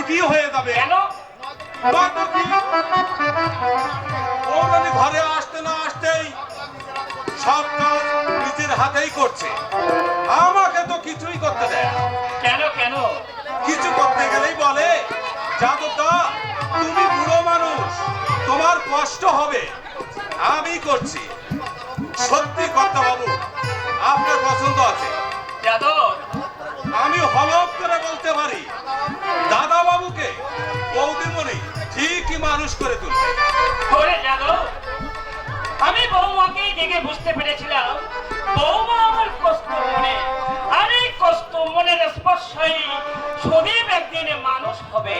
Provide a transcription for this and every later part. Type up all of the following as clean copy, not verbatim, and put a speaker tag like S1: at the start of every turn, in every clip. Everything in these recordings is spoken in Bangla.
S1: কি হয়ে যাবে?
S2: কেন?
S1: বৌরানী ঘরে আসতে না আসতেই সব কাজ নিজের হাতেই করছে, আমাকে তো কিছুই করতে দেয় না।
S2: কেন কেন?
S1: কিছু করতে গেলেই বলে যাদবদা তুমি বুড়ো মানুষ, তোমার কষ্ট হবে, আমি করছি। সত্যি কথা বাবু, আপনার পছন্দ আছে?
S2: যাদব,
S1: আমি হলফ করে বলতে পারি দাদা বাবুকে বৌদিমণি ঠিকই মানুষ করে তুলবে।
S2: ওরে যাদব, আমি বৌমাকে দেখে বুঝতে পেরেছিলাম বৌমা আমার কষ্ট মনে, আর এই কষ্ট মনের স্পর্শই সুদীপ একদিনে মানুষ হবে।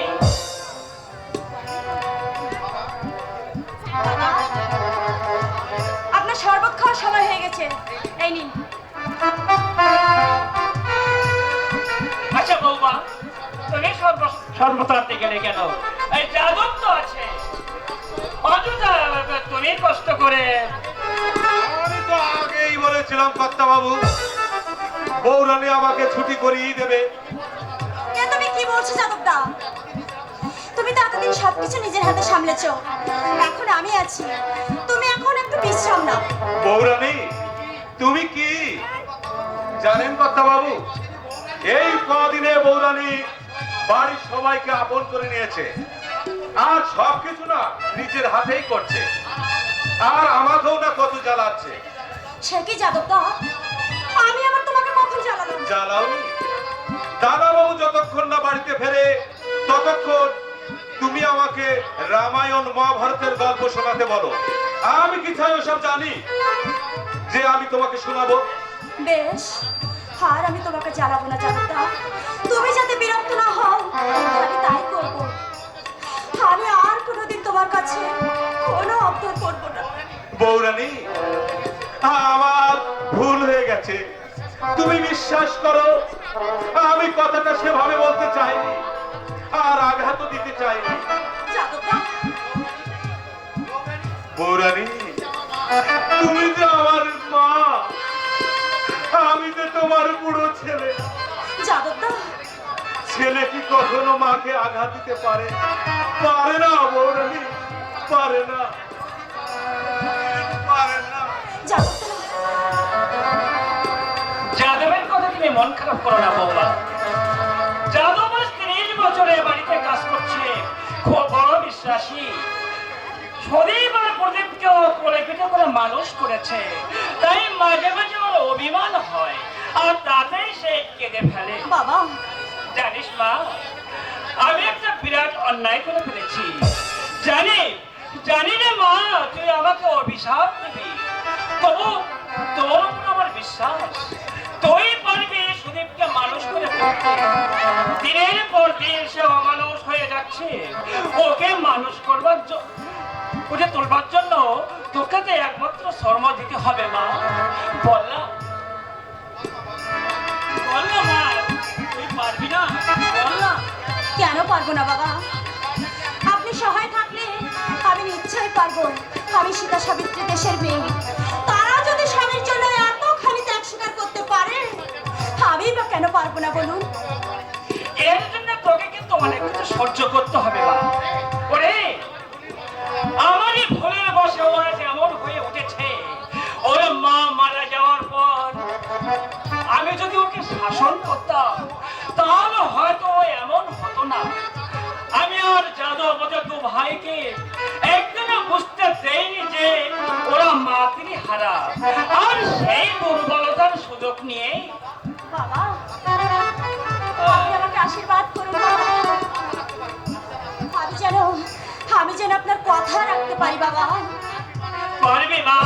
S3: আপনার শরবত খাওয়ার সময় হয়ে গেছে, এই নিন।
S2: আচ্ছা বৌমা, তুমি শরবত আনতে গেলে কেন? এই যাদব তো আছে, অযথা তুমি কষ্ট করে।
S1: আমি তো আগেই বলেছিলাম কর্তা বাবু, বৌরানী আমাকে ছুটি করিয়ে দেবে।
S3: এ তুমি কি বলছো যাদবদা? তুমি তো এতদিন সবকিছু নিজের হাতে সামলেছো, এখন আমি আছি, তুমি এখন একটু বিশ্রাম নাও।
S1: বৌরানী তুমি কি জানেন কর্তা বাবু, এই কদিনে বৌরানী বাড়ির সবাইকে আপন করে নিয়েছে, আর সবকিছু না নিজের হাতেই করছে, আর আমাকেও না কত জ্বালাচ্ছে।
S3: সে কি যাদবদা? আমি আবার তোমাকে কখন জ্বালালাম?
S1: জ্বালাওনি? দাদা বাবু যতক্ষণ না বাড়িতে ফেরে ততক্ষণ তুমি আমাকে রামায়ণ মহাভারতের গল্প শোনাতে বলো। আমি কি চাই ওসব জানি যে আমি তোমাকে শোনাবো?
S3: বেশ, আর আমি তোমাকে জ্বালাবো না যাদবদা, তুমি যাতে বিরক্ত না হও আমি তাই করব। আমি আর কোনোদিন তোমার কাছে কোনো অবদান করব না।
S1: বৌরানী আমার ভুল হয়ে গেছে, তুমি বিশ্বাস করো আমি কথাটা সেভাবে বলতে চাইনি, আর আঘাতও দিতে চাইনি।
S3: যাদবদা,
S1: বৌরানী তুমি যে আমার মা, আমি যে তোমার বুড়ো ছেলে।
S3: যাদবদা,
S1: ছেলে কি কখনো মাকে আঘাত দিতে পারে? পারে না বৌরানী, পারে না, পারে না।
S3: যাদবদা,
S2: যাদবের কথা তুমি মন খারাপ করো না বৌমা। যাদব আজ 30 বছরে বাড়িতে কাজ করছে, খুব বড় বিশ্বাসী। শরীর আর প্রদীপকেও কোলে পিঠে করে মানুষ করেছে, তাই মাঝে মাঝে ওর অভিমান হয়, আর তাতেই সে কেঁদে ফেলে।
S3: বাবা,
S2: জানিস মা, আমি একটা বিরাট অন্যায় করে ফেলেছি। জানি রে মা, তুই আমাকে অভিশাপ দিবি, তবু তোর উপর আমার বিশ্বাস তুই পারবি সুদীপকে মানুষ করে তুলতে। দিনের পর দিন সে অমানুষ হয়ে যাচ্ছে, ওকে মানুষ করবার ওকে তোলবার জন্য তোকে তো একমাত্র শর্ম দিতে হবে মা। বললাম বললাম মা, তুই পারবি না? বললাম।
S3: কেন পারবো না বাবা? আপনি সহায় থাকলে আমি নিশ্চয়ই পারবো। আমি সীতা সাবিত্রী দেশের মেয়ে, তারা যদি স্বামীর জন্য এতখানি ত্যাগ স্বীকার করতে পারে, আমি বা কেন পারবো না বলুন?
S2: এর জন্য তোকে কিন্তু অনেক কিছু সহ্য করতে হবে মা। ওরে, আমারই ভুলের বসে ওরা যেমন হয়ে উঠেছে, ওর মা মারা যাওয়ার পর আমি যদি ওকে শাসন করতাম তাহলে হয়তো ও এমন হতো না। আমি আর যাদব ওদের দু ভাইকে একদিনও বুঝতে দেয়নি যে ওরা মাতৃহারা, আর সেই দুর্বলতার সুযোগ নিয়ে
S3: বাবা, আপনি আমাকে আশীর্বাদ করুন বাবা। আমি যেন আপনার কথা রাখতে পারি বাবা।
S2: পারবি মা,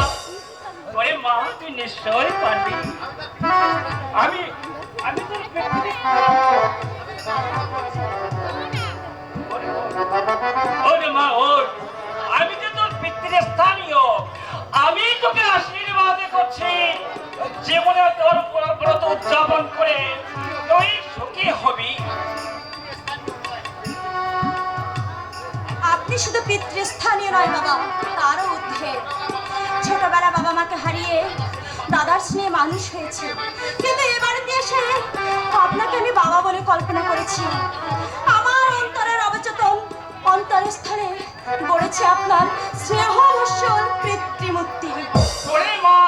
S2: ওরে মা তুই নিশ্চয়ই পারবি। আমি আমি তোর ওরে মা, ওর আমি যে তোর পিতৃ স্থানীয়, আমি তোকে আশীর্বাদ করছি জীবনে তোর ব্রত উদযাপন করে তুই সুখী হবি।
S3: আপনি শুধু পিতৃস্থানীয় নয় বাবা, তারও ঊর্ধ্বে। ছোটবেলা বাবা মাকে হারিয়ে দাদার স্নেহে মানুষ হয়েছে, কিন্তু এবারে এসে আপনাকে আমি বাবা বলে কল্পনা করেছি। আমার অন্তরের হচ্ছে আপনার স্নেহ উৎসল পিতৃমূর্তি।
S2: ওরে মা,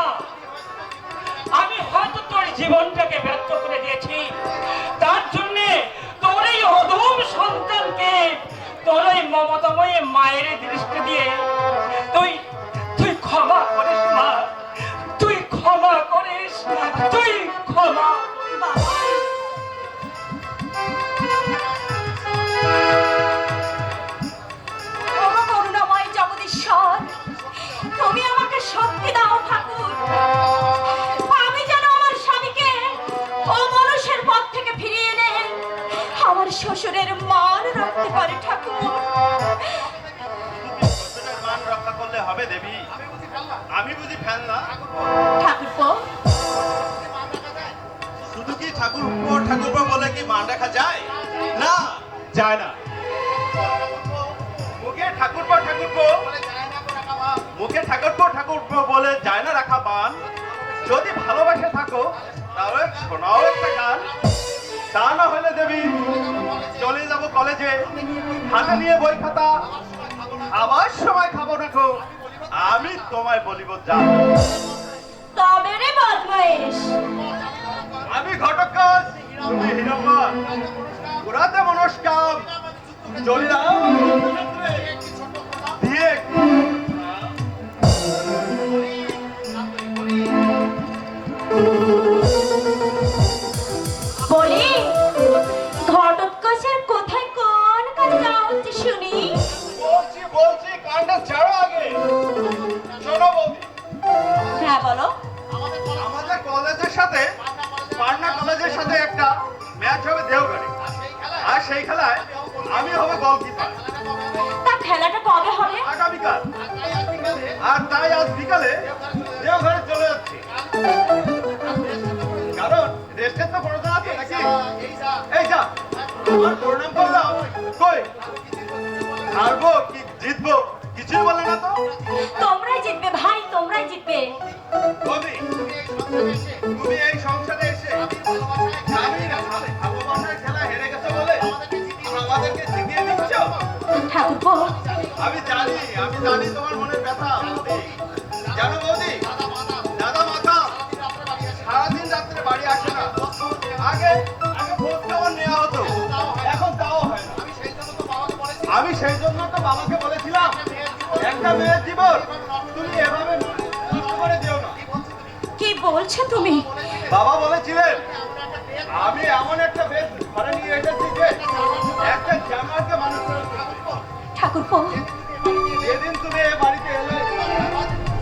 S2: আমি হয়তো তোর জীবনটাকে ব্যর্থ করে দিয়েছি, তার জন্য তোর এই অধম সন্তানকে তোর এই মমতাময়ী মায়ের দৃষ্টি দিয়ে তুই তুই ক্ষমা করিস মা, তুই ক্ষমা করিস, তুই ক্ষমা।
S3: বাবা, ও করুণাময় জগদীশ্বর, তুমি আমাকে শক্তি দাও ঠাকুর, আমি যেন আমার স্বামীকে অমানুষের পথ থেকে ফিরিয়ে এনে আমার শ্বশুরের মান রাখতে পারি ঠাকুর।
S4: শ্বশুরের মান রক্ষা করলে হবে দেবী, আমি বুঝি ফেলনা?
S3: ঠাকুরপো,
S4: শুধু কি ঠাকুরপো বলে কি মান রাখা যায়? না, যায় না। মুখে ঠাকুরপো বলে যায় না রাখা মান। যদি ভালোবাসে থাকো তাহলে শোনাও একটা গান। তা না হলে দেবী চলে যাব কলেজে, হাতে নিয়ে বই খাতা, খাবার সময় খাবো রাখো, আমি তোমায় বলিব যা।
S3: তবে রে বদমাইশ,
S4: আমি ঘটকাল, তুমি হিরম্বা, পুরাতে মনস্কাম, চলিলাম দিয়ে।
S3: বলি ঘটোৎকচের কোথায় কোন কাজে যাওয়া হচ্ছে শুনি?
S4: বলছি কানটা ছাড়ো আগে। শোনো বৌদি,
S3: হ্যাঁ বলো।
S4: আমাদের কলেজের সাথে, পাটনা কলেজের সাথে একটা ম্যাচ হবে দেওঘরে, আর সেই খেলায় আমি হবে গোলকিপার।
S3: তা খেলাটা কবে হবে?
S4: আগামীকাল। আর তাই আজ বিকালে দেওঘরে চলে যাচ্ছি, কারণ রেস্টের তো প্রয়োজন আছে নাকি? এই যা, আর প্রণাম করলাম, কই হারবো কি জিতবো কিছুই বলে না তো।
S3: তোমরাই জিতবে ভাই, তোমরাই জিতবে।
S4: বৌদি, তুমি এই সংসারে এসে ভালোবাসার খেলা হেরে গেছো বলে আমাদেরকে জিতিয়ে দিচ্ছ?
S3: ঠাকুরপো,
S4: আমি জানি তোমার মনের ব্যথা। জানো বৌদি, দাদা মাথা সারাদিন রাত্রে বাড়ি আসে না। আগে খোঁজ খবর নেওয়া হতো, এখন তাও হয় না। আমি সেই জন্য তো বাবাকে বলেছিলাম, একটা মেয়ের জীবন তুমি এভাবে নষ্ট করে দিও না।
S3: কি বলছো তুমি?
S4: বাবা বলেছিলেন, আমি এমন একটা বেশ ঘরে নিয়ে এসেছি যে একটা জামাকে মানুষ করে তুলবে।
S3: ঠাকুরপো,
S4: যেদিন তুমি এ বাড়িতে এলে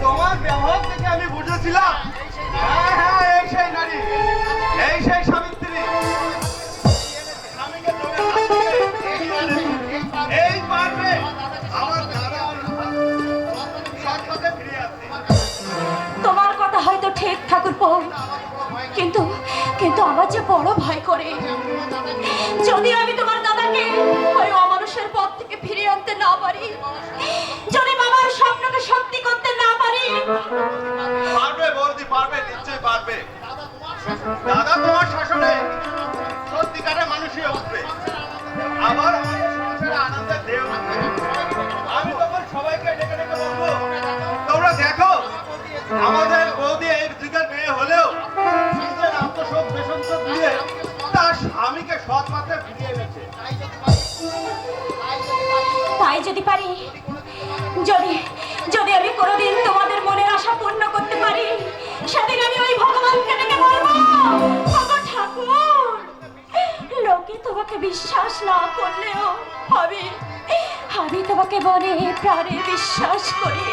S4: তোমার ব্যবহার থেকে আমি বুঝেছিলাম, হ্যাঁ এই সেই নারী, এই সেই সাবিত্রী। স্বামীকে জোরে হাত দিয়ে এই পারবে আমার দাদা সৎ পথে ফিরে আসতে।
S3: তোমার কথা হয়তো ঠিক ঠাকুরপো, কিন্তু কিন্তু আমার যে বড় ভয় করে, যদি আমি তোমার দাদাকে ওই অমানুষের পথ থেকে ফিরিয়ে আনতে না পারি, যদি বাবার স্বপ্নকে সত্যি করতে না পারি।
S4: পারবে বৌদি, পারবে, নিশ্চয়ই পারবে। দাদা তোমার শাসনে সত্যিকারের মানুষই উঠবে, আবার আমাদের সংসারে আনন্দের ঢেউ উঠবে। আমি তখন সবাইকে ডেকে ডেকে বলবো, তোমরা দেখো আমাদের বৌদি এই যুগের মেয়ে হলেও নিজের আত্মশোক বেসন্তোষ দিয়ে তার স্বামীকে সৎ পথে ফিরিয়ে এনেছে।
S3: তাই যদি পারি, যদি যদি আমি কোনোদিন তোমাদের মনের আশা পূর্ণ করতে পারি, সেদিন আমি ওই ভগবানকে ডেকে বলবো, ওগো ঠাকুর, লোকে তোমাকে বিশ্বাস না করলেও আমি তোমাকে মনে প্রাণে বিশ্বাস করি।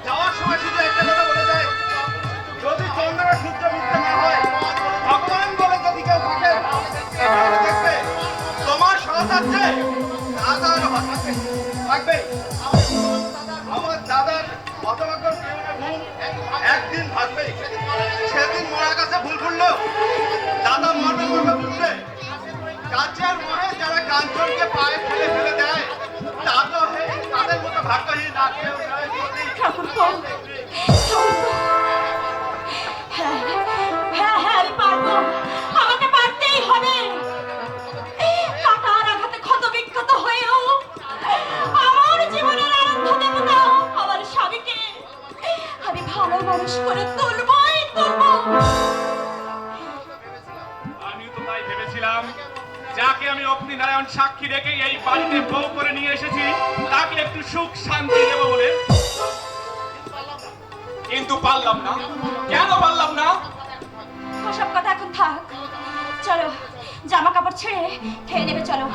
S4: যাওয়ার সময় শুধু একটা কথা বলে যায়, যদি চন্দ্র সূর্য মিথ্যা না হয়, ভগবান বলে যদি কেউ থাকে এখানে দেখবে তোমার সৎ আছে, দাদার থাকবে। আমার দাদার হতভাগ্য ভুল একদিন ভাববে, সেদিন মরা গাছে ফুল ফুললো, দাদা মরবে বুঝলে। কাছের মহে যারা কাঞ্চনকে পায়ে ফেলে ফেলে দেয়, তাদের মতো ভাগ্যহীন আর কেউ নয়।
S3: ঠাকুরপো, হ্যাঁ হ্যাঁ হ্যাঁ, আমি পারবো, আমাকে পারতেই হবে। কাটার আঘাতে ক্ষত বিক্ষত হয়েও
S4: বলেছিলাম যাকে আমি অগ্নিনারায়ণ সাক্ষী রেখে এই বাড়িতে বউ করে নিয়ে এসেছি তাকে একটু সুখ শান্তি দেব বলে, কিন্তু পারলাম না। কেন পারলাম না?
S3: ওসব কথা এখন থাক, চলো জামা কাপড় ছেড়ে খেয়ে নেবে, চলো।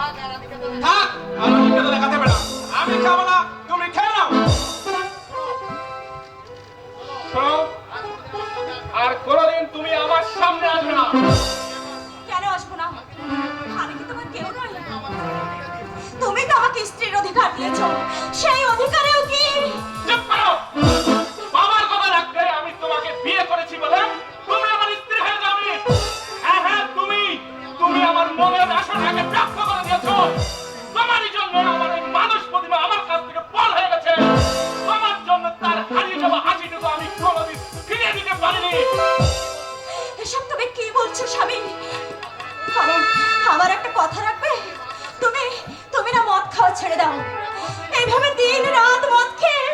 S4: থাক, আর মুখে তো দেখাতে পারে না। আমি খাবো না, তুমি খেয়ে নাও। শোনো, আর কোনোদিন তুমি আমার সামনে আসবে না।
S3: কেন আসবো না? আমি কি তোমার কেউ নই? তুমি তো আমাকে স্ত্রীর অধিকার দিয়েছো, সেই অধিকারেও কি?
S4: চুপ করো। বাবার কথা রাখতে আমি তোমাকে বিয়ে করেছি বলে তুমি আমার স্ত্রী হয়ে যাবে। হ্যাঁ হ্যাঁ, তুমি আমার মনের আশাটাকে ব্যর্থ করে দিয়েছো। তোমারই জন্য আমার এই মানুষ প্রতিমা আমার কাছ থেকে পর হয়ে গেছে। তোমার জন্য তার হারিয়ে যাওয়া হাসিটুকু আমি কোনোদিন ফিরিয়ে দিতে পারিনি।
S3: এসব তুমি কি বলছো স্বামী? আমার একটা কথা রাখবে? তুমি না মদ খাওয়া ছেড়ে দাও। এইভাবে দিন রাত মদ খেয়ে